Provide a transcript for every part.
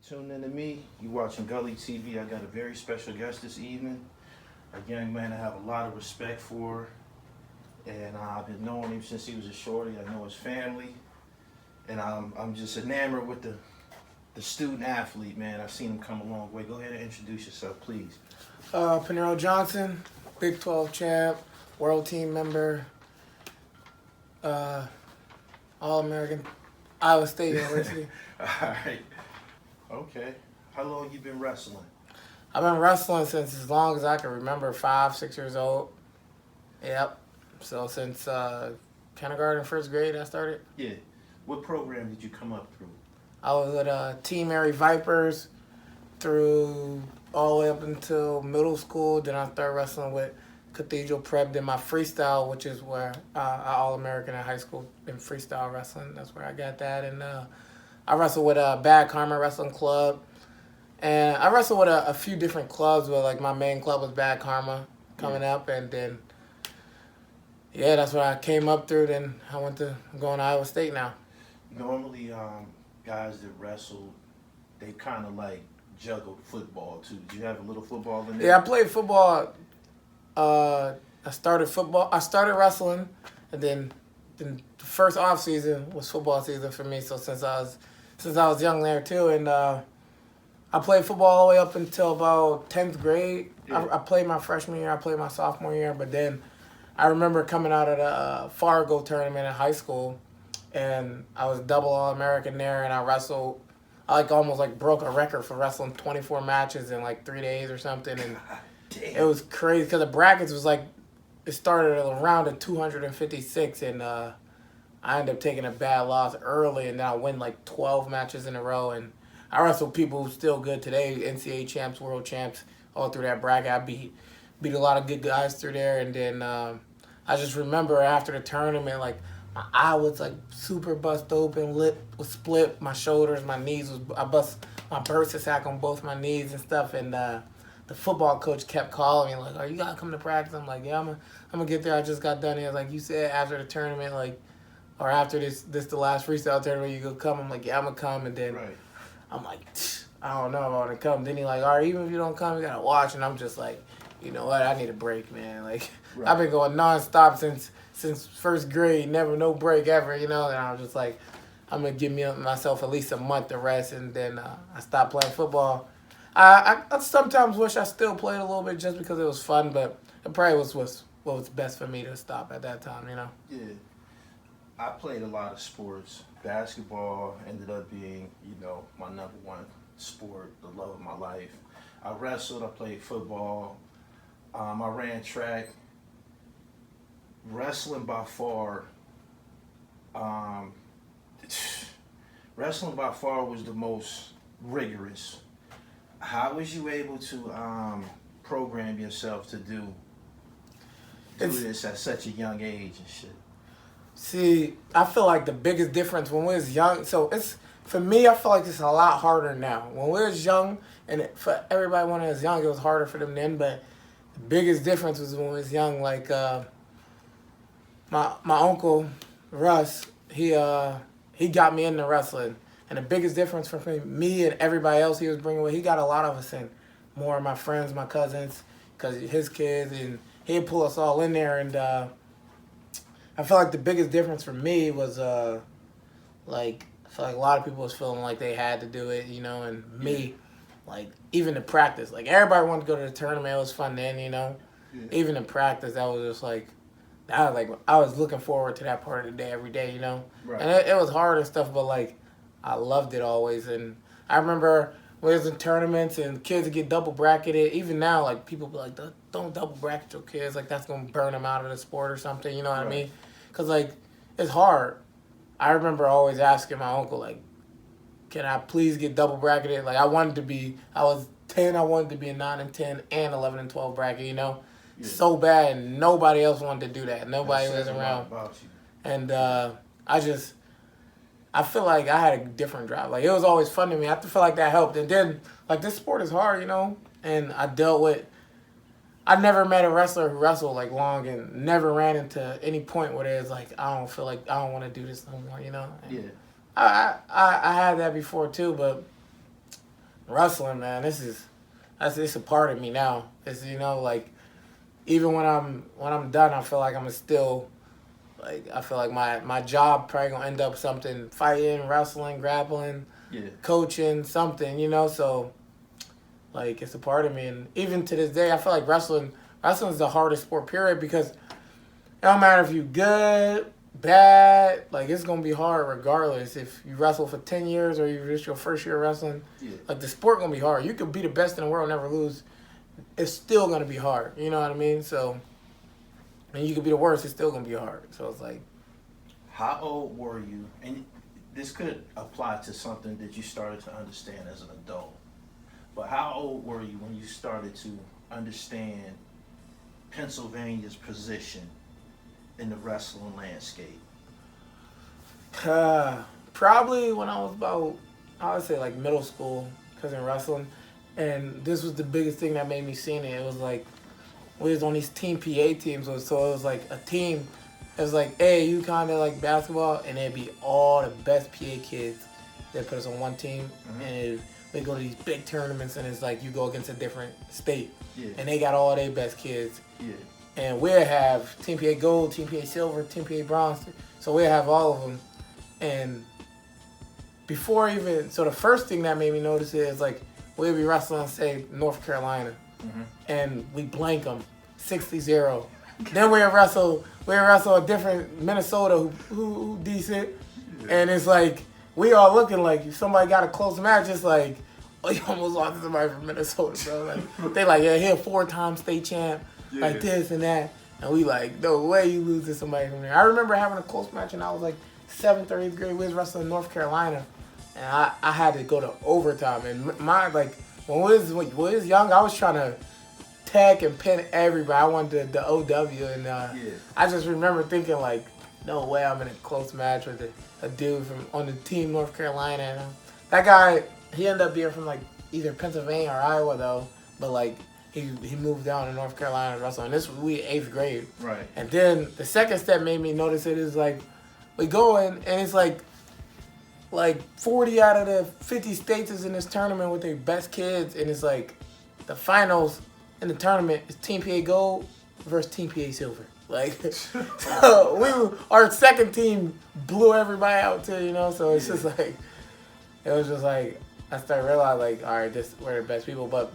Tuning in to me. You watching Gully TV. I got a very special guest this evening. A young man I have a lot of respect for. And I've been knowing him since he was a shorty. I know his family. And I'm just enamored with the student athlete, man. I've seen him come a long way. Go ahead and introduce yourself, please. Paniro Johnson, Big 12 champ, world team member, All-American, Iowa State University. All right. Okay. How long you been wrestling? I've been wrestling since as long as I can remember, 5, 6 years old. Yep. So since kindergarten, first grade, I started. Yeah. What program did you come up through? I was at Team Mary Vipers through all the way up until middle school. Then I started wrestling with Cathedral Prep. Then my freestyle, which is where I All-American in high school in freestyle wrestling. That's where I got that. And I wrestled with Bad Karma Wrestling Club. And I wrestled with a few different clubs, but like my main club was Bad Karma coming up. And then, yeah, that's what I came up through. Then I went to going to Iowa State now. Normally, guys that wrestle, they kind of like juggled football too. Did you have a little football in there? Yeah, I played football. I started wrestling, and then the first off season was football season for me. So since I was young there too, and I played football all the way up until about 10th grade. Yeah. I played my freshman year. I played my sophomore year, but then I remember coming out of the Fargo tournament in high school, and I was double All-American there, and I wrestled. I almost broke a record for wrestling 24 matches in 3 days or something, and Damn. it was crazy because the brackets was it started around at 256, and I ended up taking a bad loss early, and then I win 12 matches in a row, and I wrestled people who's still good today, NCAA champs, world champs, all through that bracket. I beat a lot of good guys through there, and then I just remember after the tournament, my eye was super bust open, lip was split, my shoulders, my knees I bust my bursa sac on both my knees and stuff, and the football coach kept calling me "Oh, you gotta come to practice." I'm like, "Yeah, I'm gonna get there. I just got done here." You said after the tournament, or after this the last freestyle tournament, you gonna come? I'm like, "Yeah, I'm gonna come." And then Right. I'm like, "I don't know if I want to come." Then he "All right, even if you don't come, you gotta watch." And I'm just like, "You know what? I need a break, man." Right. I've been going nonstop since first grade, no break ever, And I was just like, I'm gonna give myself at least a month to rest, and then I stopped playing football. I sometimes wish I still played a little bit just because it was fun, but it probably was what was best for me to stop at that time, Yeah. I played a lot of sports. Basketball ended up being, my number one sport, the love of my life. I wrestled. I played football. I ran track. Wrestling by far. Wrestling by far was the most rigorous. How was you able to program yourself to do this at such a young age and shit? See, I feel like the biggest difference when we was young, so for me, I feel like it's a lot harder now. When we was young, and for everybody when I was young, it was harder for them then, but the biggest difference was when we was young, my uncle, Russ, he got me into wrestling. And the biggest difference for me and everybody else he was bringing with, he got a lot of us in. More of my friends, my cousins, because his kids, and he'd pull us all in there. And I feel like the biggest difference for me was, I feel like a lot of people was feeling like they had to do it, and me, even the practice. Everybody wanted to go to the tournament. It was fun then, Yeah. Even in practice, that was just I was looking forward to that part of the day every day, Right. And it was hard and stuff, but I loved it always. And I remember when it was in tournaments and kids would get double bracketed. Even now, people be like, "Don't double bracket your kids. That's gonna burn them out of the sport or something." You know what I mean? Because it's hard. I remember always asking my uncle "Can I please get double bracketed?" I was 10. I wanted to be a 9 and 10 and 11 and 12 bracket. Yeah. So bad, and nobody else wanted to do that. Nobody That was says a lot around. about you. And I feel like I had a different drive. It was always fun to me. I feel like that helped. And then, this sport is hard, And I never met a wrestler who wrestled long and never ran into any point where it's I don't feel like I don't want to do this no more, And Yeah. I had that before too, but wrestling, man, it's a part of me now. It's, you know, like, even when I'm done, I feel like I'm still, like, I feel like my job probably gonna end up something, fighting, wrestling, grappling, coaching, something, you know. So, like, it's a part of me, and even to this day, I feel like wrestling is the hardest sport, period, because it don't matter if you good, bad, like, it's gonna be hard regardless. If you wrestle for 10 years or you just your first year wrestling, like, the sport gonna be hard. You could be the best in the world, never lose. It's still gonna be hard. You know what I mean? So, and you could be the worst. It's still gonna be hard. So it's like, how old were you? And this could apply to something that you started to understand as an adult. But how old were you when you started to understand Pennsylvania's position in the wrestling landscape? probably when I was about, I would say, like, middle school, because in wrestling. And this was the biggest thing that made me see it. It was like, we was on these team PA teams, so it was like a team. It was like, hey, you kind of like basketball, and it'd be all the best PA kids. They put us on one team, and we go to these big tournaments, and it's like you go against a different state, and they got all their best kids. And we'll have Team PA Gold, Team PA Silver, Team PA Bronze. So we'll have all of them. And before even, so the first thing that made me notice is, like, we'll be wrestling, say, North Carolina, and we blank them 60-0. Then we'll wrestle a different Minnesota who decent, and it's like, we all looking like if somebody got a close match, it's like, oh, you almost lost to somebody from Minnesota, bro. Like, they like, yeah, he a 4-time state champ, like this and that. And we like, no way you lose to somebody from there. I remember having a close match, and I was like 7th or 8th grade. We was wrestling North Carolina, and I had to go to overtime. And my, like, when we was young, I was trying to tag and pin everybody. I wanted the OW, and I just remember thinking, like, no way I'm in a close match with a dude from on the team North Carolina. And that guy, he ended up being from, like, either Pennsylvania or Iowa, though. But, like, he moved down to North Carolina to wrestle. And this was we 8th grade. Right. And then the second step made me notice it is, like, we go in, and it's like 40 out of the 50 states is in this tournament with their best kids. And it's like the finals in the tournament is Team PA Gold versus Team PA Silver. Like, so our second team blew everybody out too, you know. So it's just like, it was just like, I started realizing, like, all right, we're the best people. But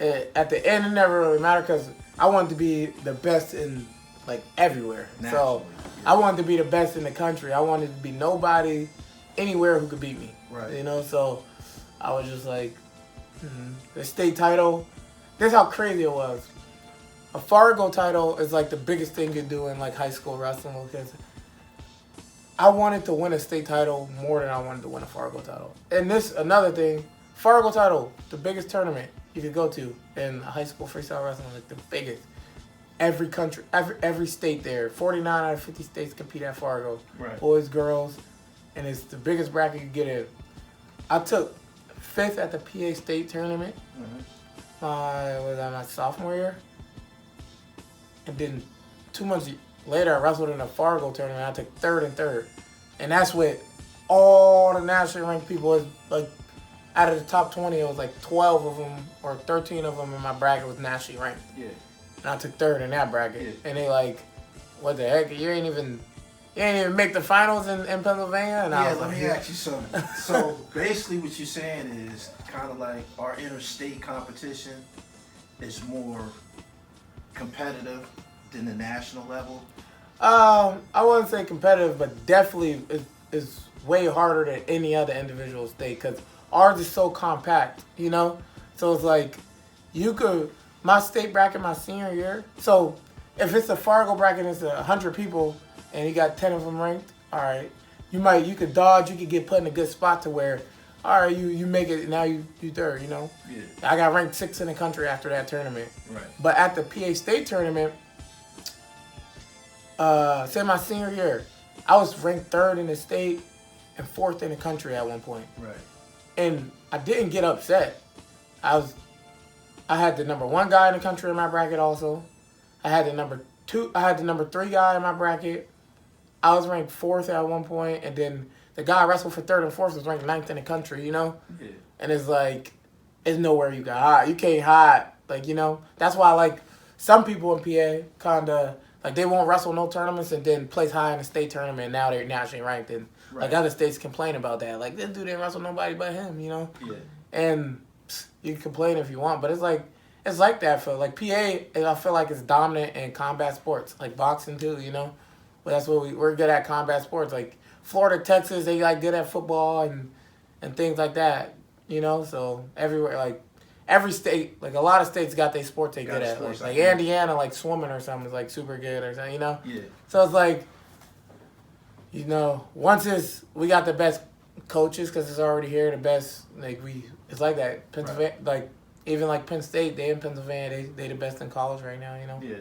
at the end, it never really mattered because I wanted to be the best in, like, everywhere. Naturally, so I wanted to be the best in the country. I wanted to be nobody anywhere who could beat me. Right. You know, so I was just like, the state title. This is how crazy it was. A Fargo title is like the biggest thing you do in, like, high school wrestling, because I wanted to win a state title more than I wanted to win a Fargo title. And this, another thing, Fargo title, the biggest tournament you could go to in high school freestyle wrestling, like the biggest. Every country, every state there, 49 out of 50 states compete at Fargo. Right. Boys, girls, and it's the biggest bracket you get in. I took 5th at the PA state tournament. Was that my sophomore year? And then 2 months later, I wrestled in a Fargo tournament. I took 3rd and 3rd. And that's with all the nationally ranked people. It was like, out of the top 20, it was like 12 of them or 13 of them in my bracket was nationally ranked. Yeah. And I took 3rd in that bracket. Yeah. And they like, what the heck? You ain't even make the finals in Pennsylvania? And I was let me ask you something. So basically what you're saying is kind of like our interstate competition is more competitive than the national level? I wouldn't say competitive, but definitely is way harder than any other individual state because ours is so compact, you know? So it's like, my state bracket my senior year, so if it's a Fargo bracket and it's 100 people and you got 10 of them ranked, all right, you could dodge, you could get put in a good spot to where, all right, you make it, now you 3rd, you know? Yeah. I got ranked 6th in the country after that tournament. Right. But at the PA state tournament, say my senior year, I was ranked 3rd in the state and 4th in the country at one point. Right. And I didn't get upset. I had the number 1 guy in the country in my bracket also. I had the number 3 guy in my bracket. I was ranked 4th at one point, and then the guy I wrestled for 3rd and 4th was ranked 9th in the country, you know? Yeah. and it's like it's nowhere you can hide. You can't hide. Like, you know, that's why like some people in PA kind of like they won't wrestle no tournaments and then place high in the state tournament. And now they're nationally ranked, and like other states complain about that. Like, this dude didn't wrestle nobody but him, you know. Yeah. And you can complain if you want, but it's like that for like PA. I feel like it's dominant in combat sports, like boxing too, you know. But that's what we're good at, combat sports. Like Florida, Texas, they like good at football and things like that, you know. So everywhere, like every state, like a lot of states got their sports they good at. Like Indiana, like swimming or something is like super good or something, you know. Yeah. So it's like, you know, we got the best coaches because it's already here. The best, like it's like that. Pennsylvania, like even like Penn State, they in Pennsylvania, they the best in college right now, you know. Yeah.